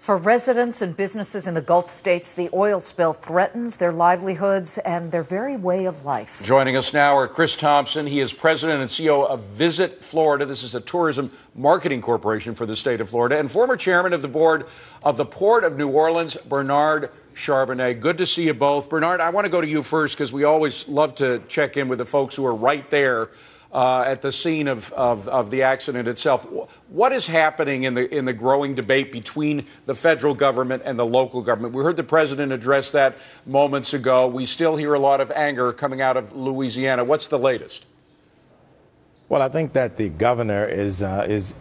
For residents and businesses in the Gulf states, the oil spill threatens their livelihoods and their very way of life. Joining us now are Chris Thompson. He is president and CEO of Visit Florida. This is a tourism marketing corporation for the state of Florida, and former chairman of the board of the Port of New Orleans, Bernard Charbonnet. Good to see you both. Bernard, I want to go to you first because we always love to check in with the folks who are right there at the scene of the accident itself. What is happening in the growing debate between the federal government and the local government? We heard the president address that moments ago. We still hear a lot of anger coming out of Louisiana. What's the latest? Well, I think that the governor is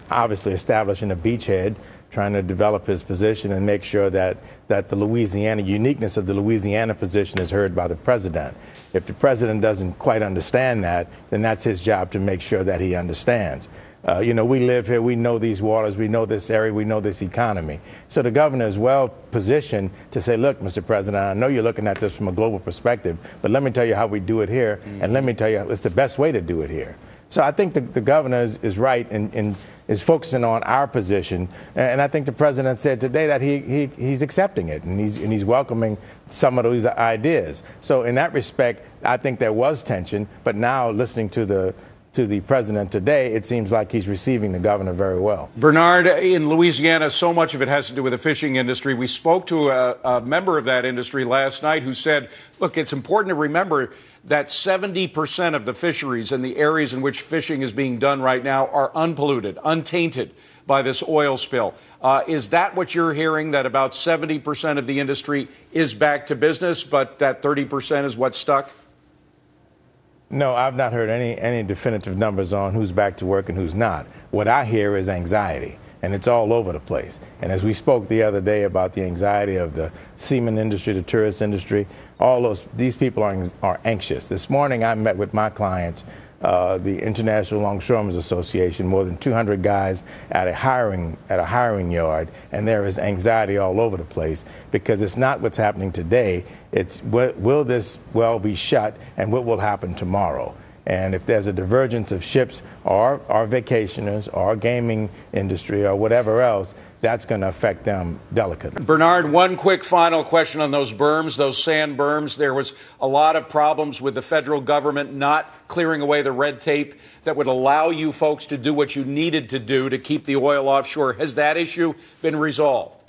obviously establishing a beachhead, trying to develop his position and make sure that the Louisiana uniqueness of the Louisiana position is heard by the president. If the president doesn't quite understand that, then that's his job to make sure that he understands. We live here, we know these waters, we know this area, we know this economy. So the governor is well positioned to say, look, Mr. President, I know you're looking at this from a global perspective, but let me tell you how we do it here, and let me tell you it's the best way to do it here. So I think the governor is right and is focusing on our position, and I think the president said today that he's accepting it and he's welcoming some of those ideas. So in that respect, I think there was tension, but now listening to the president today, it seems like he's receiving the governor very well. Bernard, in Louisiana, so much of it has to do with the fishing industry. We spoke to a member of that industry last night who said, look, it's important to remember that 70% of the fisheries and the areas in which fishing is being done right now are unpolluted, untainted by this oil spill. Is that what you're hearing, that about 70% of the industry is back to business, but that 30% is what's stuck? No, I've not heard any definitive numbers on who's back to work and who's not. What I hear is anxiety, and it's all over the place. And as we spoke the other day about the anxiety of the seaman industry, the tourist industry, these people are anxious. This morning I met with my clients, the International Longshoremen Association, more than 200 guys at a hiring yard, and there is anxiety all over the place because it's not what's happening today. It's will this well be shut, and what will happen tomorrow? And if there's a divergence of ships or vacationers or gaming industry or whatever else, that's going to affect them delicately. Bernard, one quick final question on those berms, those sand berms. There was a lot of problems with the federal government not clearing away the red tape that would allow you folks to do what you needed to do to keep the oil offshore. Has that issue been resolved?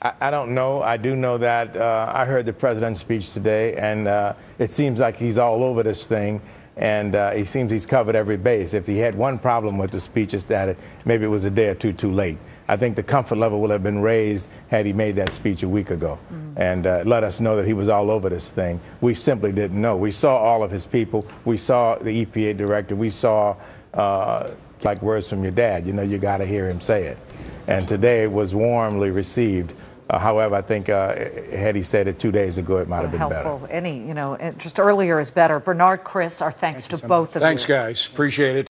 I don't know. I do know that I heard the president's speech today, and it seems like he's all over this thing, and he seems he's covered every base. If he had one problem with the speech, it's that maybe it was a day or two too late. I think the comfort level would have been raised had he made that speech a week ago and let us know that he was all over this thing. We simply didn't know. We saw all of his people. We saw the EPA director. We saw, like words from your dad, you got to hear him say it. And today it was warmly received. However, I think had he said it 2 days ago, it might have been helpful. Better. Just earlier is better. Bernard, Chris, our thanks to both of you. Thanks, guys. Appreciate it.